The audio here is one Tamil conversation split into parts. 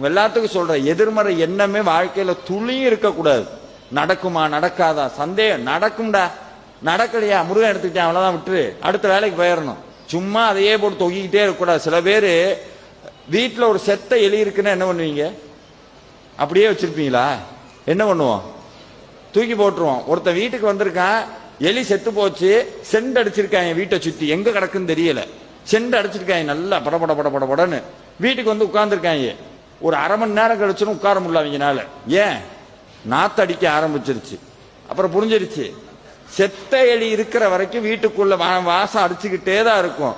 எல்லாத்துக்கும் சொல்ற எதிர்மறை எண்ணமே வாழ்க்கையில துளியும் இருக்கக்கூடாது. நடக்குமா நடக்காதா சந்தேகம், நடக்கும்டா, நடக்கலையா முருகன் எடுத்துக்கிட்டேன் அவ்வளவுதான், விட்டுரு, அடுத்த வேலைக்கு போயிடணும். சும்மா அதையே போட்டு தொங்கிக்கிட்டே இருக்கக்கூடாது. சில பேர் வீட்டில் ஒரு செத்த எலி இருக்குன்னா என்ன பண்ணுவீங்க? அப்படியே வச்சிருப்பீங்களா? என்ன பண்ணுவோம்? தூக்கி போட்டுருவோம். ஒருத்த வீட்டுக்கு வந்திருக்கான், எலி செத்து போச்சு, செண்டு அடிச்சிருக்காங்க வீட்டை சுத்தி, எங்க கிடக்குன்னு தெரியல, செண்டு அடிச்சிருக்காங்க நல்லா படபட படபடன்னு. வீட்டுக்கு வந்து உட்கார்ந்துருக்காங்க. ஒரு அரை மணி நேரம் கழிச்சுன்னு உட்கார முடியல அவங்கனால. ஏன்? நாத்து அடிக்க ஆரம்பிச்சிருச்சு. அப்புறம் புரிஞ்சிருச்சு, செத்த எலி இருக்கிற வரைக்கும் வீட்டுக்குள்ள வாசம் அடிச்சுக்கிட்டே தான் இருக்கும்.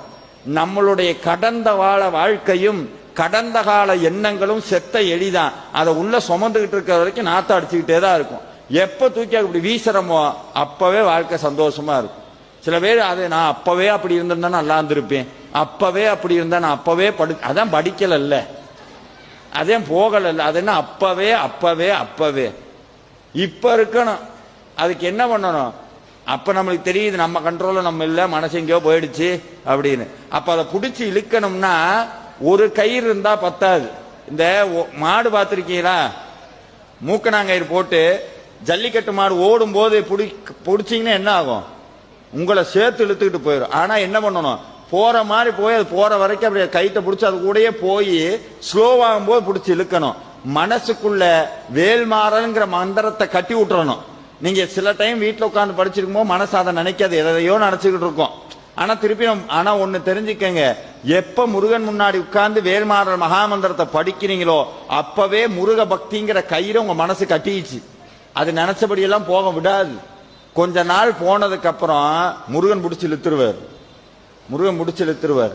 நம்மளுடைய கடந்த கால வாழ்க்கையும் கடந்த கால எண்ணங்களும் செத்த எலிதான். அதை உள்ள சுமந்துகிட்டு இருக்கிற வரைக்கும் நாத்த அடிச்சுக்கிட்டே தான் இருக்கும். எப்ப தூக்கி அப்படி வீசுறமோ அப்பவே வாழ்க்கை சந்தோஷமா இருக்கும். சில பேர் அது நான் அப்பவே அப்படி இருந்திருந்தா நல்லா இருந்திருப்பேன், அப்பவே அப்படி இருந்தா நான் அப்பவே அதான் படிக்கல, அதே போகல, அது என்ன அப்பவே அப்பவே அப்பவே இப்ப இருக்கணும். அதுக்கு என்ன பண்ணணும்? அப்ப நம்மளுக்கு தெரியுது நம்ம கண்ட்ரோல்ல நம்ம இல்ல, மனசு எங்கேயோ போயிடுச்சு அப்படின்னு. அப்ப அதை பிடிச்சி இழுக்கணும்னா ஒரு கயிறு இருந்தா பத்தாது. இந்த மாடு பார்த்திருக்கீங்களா? மூக்கணாங்கயிறு போட்டு ஜல்லிக்கட்டு மாடு ஓடும் போது பிடிச்சிங்கன்னா என்ன ஆகும்? உங்களை சேர்த்து இழுத்துக்கிட்டு போயிடும். ஆனா என்ன பண்ணணும்? போற மாதிரி போய் அது போற வரைக்கும் அப்படியே கைத்தை பிடிச்சி அது கூடயே போய் ஸ்லோவாகும் போது பிடிச்சி இழுக்கணும். மனசுக்குள்ள வேல்மாறல்ங்கிற மந்திரத்தை கட்டி விட்டுறணும். நீங்க சில டைம் வீட்டில் உட்காந்து படிச்சிருக்கும் போது மனசு அதை நினைக்காது, எதையோ நினைச்சுக்கிட்டு இருக்கும். ஆனா திருப்பி ஆனா ஒண்ணு தெரிஞ்சுக்கங்க, எப்ப முருகன் முன்னாடி உட்கார்ந்து வேல்மாறல் மகாமந்திரத்தை படிக்கிறீங்களோ அப்பவே முருக பக்திங்கிற கயிறு உங்க மனசு கட்டிச்சு. அது நினைச்சபடியெல்லாம் போக விடாது. கொஞ்ச நாள் போனதுக்கு அப்புறம் முருகன் பிடிச்சி இழுத்துருவார். முருகன் பிடிச்சி இழுத்துருவார்.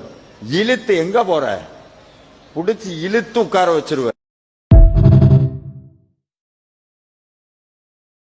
இழுத்து எங்க போற? பிடிச்சி இழுத்து உட்கார வச்சிருவார்.